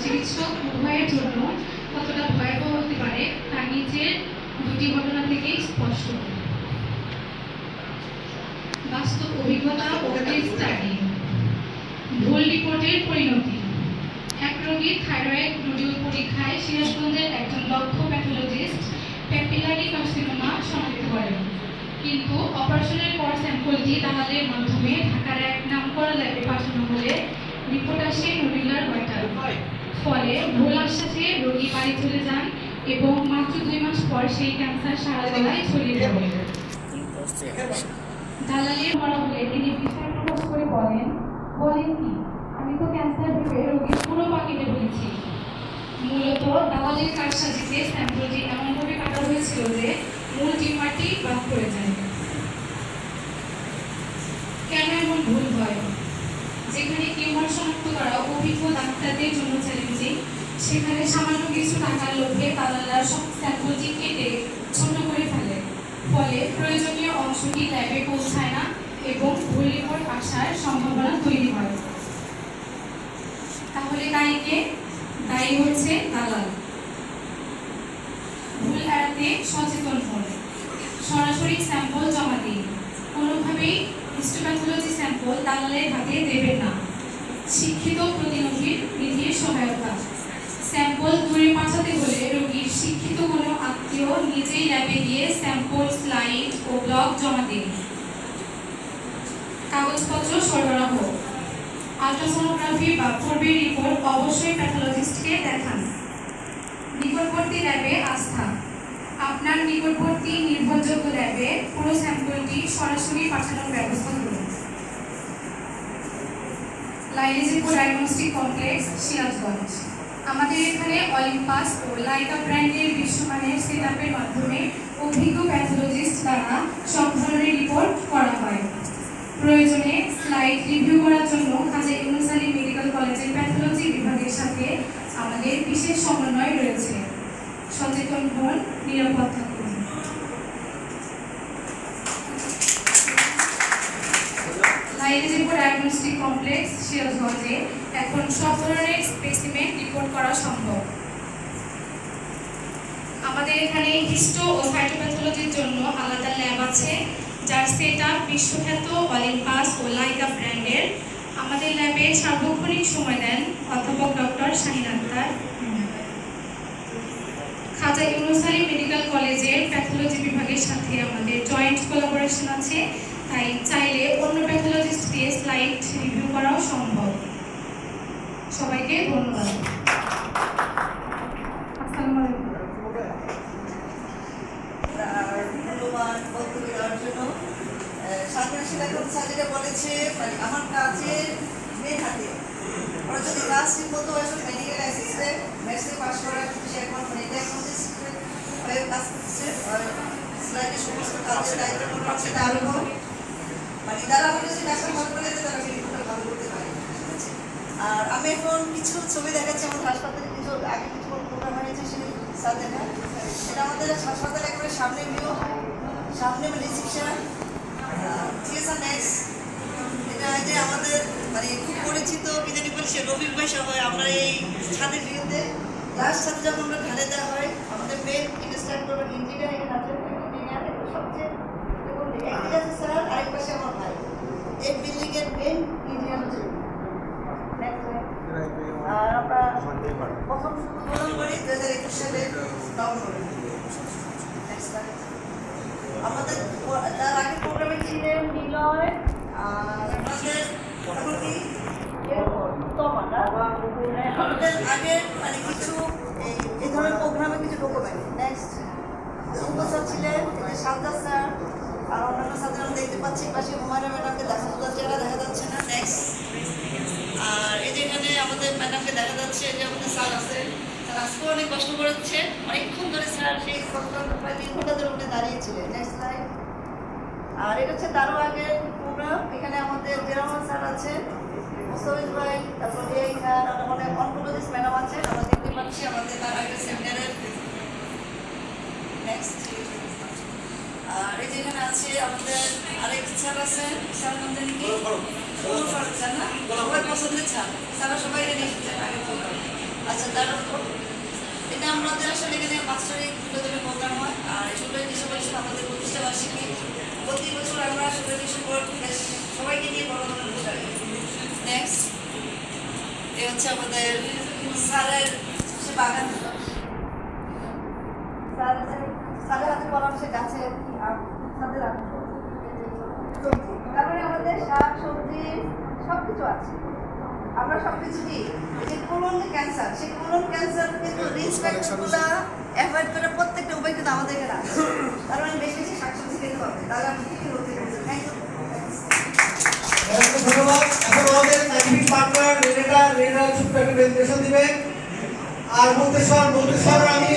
চিকিৎসক উভয়ের জন্য কতটা ভয়াবহ হতে পারে তা নিচের দুটি ঘটনা থেকেই স্পষ্ট। বাস্তব অভিজ্ঞতা ও কেস স্টাডি। ভুল রিপোর্টের পরিণতি। এক রোগীর থাইরয়েড নোডিউল পরীক্ষায় সিরাজগঞ্জের একজন দক্ষ প্যাথোলজিস্ট প্যাপিলারি কার্সিনোমা শনাক্ত করেন, কিন্তু অপারেশনের পর স্যাম্পলটি দালালের মাধ্যমে ঢাকার এক নামকরা ল্যাবে পাঠানো হলে রিপোর্ট আসে নোডুলার গয়টার। ফলে ভুল আশ্বাসে রোগী বাড়ি চলে যান এবং মাত্র 2 মাস পর সেই ক্যান্সার সারা গলায় ছড়িয়ে পড়ে। দালালের মরা হলে তিনি বিষয় প্রকাশ করে বলেন কি আমি তো ক্যান্সার ভেবে রোগীর পুরো পাকিটে বলেছি। মূলত দালালের কারসাজিতে স্যাম্পলটি এমনভাবে কাটা হয়েছিল যে মূল টিউমারটি বাদ পড়ে যায়। কেন এমন ভুল হয়? যেখানে টিউমার শনাক্ত করা অভিজ্ঞ ডাক্তারদের জন্য চ্যালেঞ্জিং, সেখানে সামান্য কিছু টাকার লোভে দালালরা সব স্যাম্পলটি কেটে ছোট করে ফেলে। ফলে প্রয়োজনীয় অংশটি ল্যাবে পৌঁছায় না এবং ভুল রিপোর্ট আসার সম্ভাবনা তৈরি হয়। তাহলে দায়ী হচ্ছে দালাল। ভুল এড়াতে সচেতন হন, সরাসরি স্যাম্পল জমা দিন, কোনোভাবেই হিস্টোপ্যাথোলজি স্যাম্পল দালালের হাতে দেবেন না। শিক্ষিত প্রতিনিধির বিধির সহায়তা। স্যাম্পল দূরে পাঠাতে হলে রোগীর শিক্ষিত কোনো আত্মীয় নিজেই ল্যাবে গিয়ে স্যাম্পল স্লাইড ও ব্লক জমা দিন। কাগজপত্র সরবরাহ। আল্ট্রাসোনোগ্রাফি বা পূর্বের রিপোর্ট অবশ্যই প্যাথোলজিস্টকে দেখান। নিকটবর্তী ল্যাবে আস্থা। আপনার নিকটবর্তী নির্ভরযোগ্য ল্যাবে পুরো স্যাম্পলটি সরাসরি পাঠানোর ব্যবস্থা করুন। লাইলিজিপো ডায়াগনস্টিক কমপ্লেক্স, সিরাজগঞ্জ। আমাদের এখানে অলিম্পাস ও লাইকা ব্র্যান্ডের বিশ্বমানের সেটআপের মাধ্যমে অভিজ্ঞ প্যাথোলজিস্ট দ্বারা সব ধরনের রিপোর্ট করা হয়। প্রয়োজনে স্লাইড রিভিউ করার জন্য খাজা ইউনুস আলী মেডিকেল কলেজের প্যাথোলজি বিভাগের সাথে আমাদের বিশেষ সমন্বয় রয়েছে। সচেতন হন, নিরাপদ থাকুন। লাইলিজিপো ডায়াগনস্টিক কমপ্লেক্স, সিরাজগঞ্জে এখন সব ধরনের স্পেসিমেন রিপোর্ট করা সম্ভব। আমাদের এখানে হিস্টো ও সাইটোপ্যাথোলজির জন্য আলাদা ল্যাব আছে, যার সেটআপ বিশ্বখ্যাত অলিম্পাস ও লাইকা ব্র্যান্ডের। আমাদের ল্যাবে সার্বক্ষণিক সময় দেন অধ্যাপক ডক্টর শাহিন আক্তার। খাজা ইউনুস আলী মেডিকেল কলেজের প্যাথোলজি বিভাগের সাথে আমাদের জয়েন্ট কোলাবোরেশন আছে, তাই চাইলে অন্য প্যাথোলজিস্ট দিয়ে স্লাইড রিভিউ করাও সম্ভব। সবাইকে ধন্যবাদ। আসসালামু আলাইকুম। ধন্যবাদ বক্তব্য দেওয়ার জন্য। স্যার বলেছে আমার কাজের মেয়ে হাতে ওরা যদি কাজ ঠিক মতো মেডিকেল অ্যাসিস্ট্যান্ট মেডিসিন পাস করার সে এখন ডায়াগনোসিস হয়ে কাজ করছে, স্লাইডে সমস্ত কাজের দায়িত্ব করছে তারও তারা আমাদের যে ডাক্তার ভালো করে তারা মেডিকেলটা ভালো করতে পারে। আর আমি এখন কিছু ছবি দেখাচ্ছি আমাদের হাসপাতালে, কিছু আগে কিছু প্রোগ্রাম হয়েছে সেই স্যার দেখা। এটা আমাদের হাসপাতালে একেবারে সামনে ভিউ, সামনে রিসিপশন। ঠিক আছে, নেক্সট এটা যে আমাদের খুব পরিচিত বিদানি পরিষদ রবি ভাই সহ আমরা এই ছাদের ভিউতে লাস্ট ছাদে যখন আমরা ঢালে দেওয়া হয় আমাদের মেন স্টার্ট করবেন ইঞ্জিনিয়ার এখানে আছে, ইঞ্জিনিয়ার সবচেয়ে একদিকে আছে স্যার, আরেক পাশে আমার ভাই। এই বিল্ডিং এর মেন ইঞ্জিনিয়ার হচ্ছে। আর আমরা প্রথম উদ্বোধন করি 2021 সালে নভেম্বরে। আমাদের তার আগে প্রোগ্রামে ছিলেন নিলয়, আর আমাদের আমাদের আগে কিছু এই ধরনের প্রোগ্রামে কিছু ডকুমেন্ট। নেক্সট স্যার ছিলেন, সাজ্জাদ স্যার, আর অন্যান্য স্যারদের আমরা দেখতে পাচ্ছি। পাশে হুমায়রা ম্যাডামকে চেহারা দেখা যাচ্ছে না। নেক্সট আর এই যেখানে আমাদের ম্যাডামকে দেখা যাচ্ছে যে আমাদের স্যার আছে, স্যার আজকেও অনেক কষ্ট করেছে, অনেকক্ষণ ধরে স্যার সেই প্রায় 3 ঘন্টা ধরে উঠে দাঁড়িয়েছিলেন। Next slide. আর এটা হচ্ছে তারও আগের প্রোগ্রাম। এখানে আমাদের জেরামান স্যার আছে, মোস্তাফিজ ভাই, তারপর এই স্যার, আমাদের অনকোলজিস্ট ম্যাডাম আছে, আমরা দেখতে পাচ্ছি আমাদের তার আগের সেমিনারের। নেক্সট। আর এই যেখানে আছে আমাদের আরেক স্যার আছেন, স্যার আমাদের কি স্যার না সবাই পছন্দের স্যার, স্যারা সবাই রেডি এসেছেন আগের প্রোগ্রাম। আচ্ছা, তারপর এটা আমাদের আসলে এখানে বাৎসরিক দুটো প্রোগ্রাম হয়, আর 16 ডিসেম্বর হিসেবে আমাদের প্রতিষ্ঠা বার্ষিকী। প্রতি বছর আমরা 16 ডিসেম্বর বেশ সবাইকে নিয়ে বড় ধরনের প্রোগ্রাম। নেক্সট এ হচ্ছে আমাদের স্যারের সে বাগান। স্যারের হাতে পরামর্শে গাছে ছাদের তারপরে আমাদের শাক সবজি সব কিছু আছে। আমরা সব কিছু দিই। যে কোলন ক্যান্সার, সেই কোলন ক্যান্সার কিন্তু রিস্ক ফ্যাক্টরগুলো অ্যাভয়েড করে প্রত্যেকটা উপায় কিন্তু আমাদের এখানে আছে। তার মানে বেশি বেশি শাকসবজি খেতে হবে, তাহলে আমি কি হতে পারছি। Thank you. ধন্যবাদ। এখন আমাদের সাইন্টিফিক পার্টনার রেনেটা ছোট্ট একটা প্রেজেন্টেশন দিবেন। আর মন্তেশ্বর আমি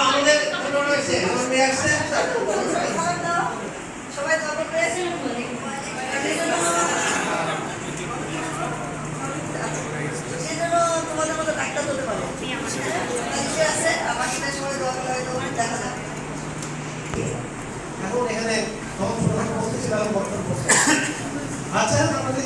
আমাদের ছোট রয়েছে, আমার মেয়ে আসছে। সবাই দোয়া করবে। সেজন্য তোমাদের মতো ডাক্তার হতে পারে আছে, আমাকে সবাই দোয়া করলে হয়তো দেখা যাবে। এখন এখানে বক্তব্য বলতেছিলাম বক্তব্য। আচ্ছা, আমাদের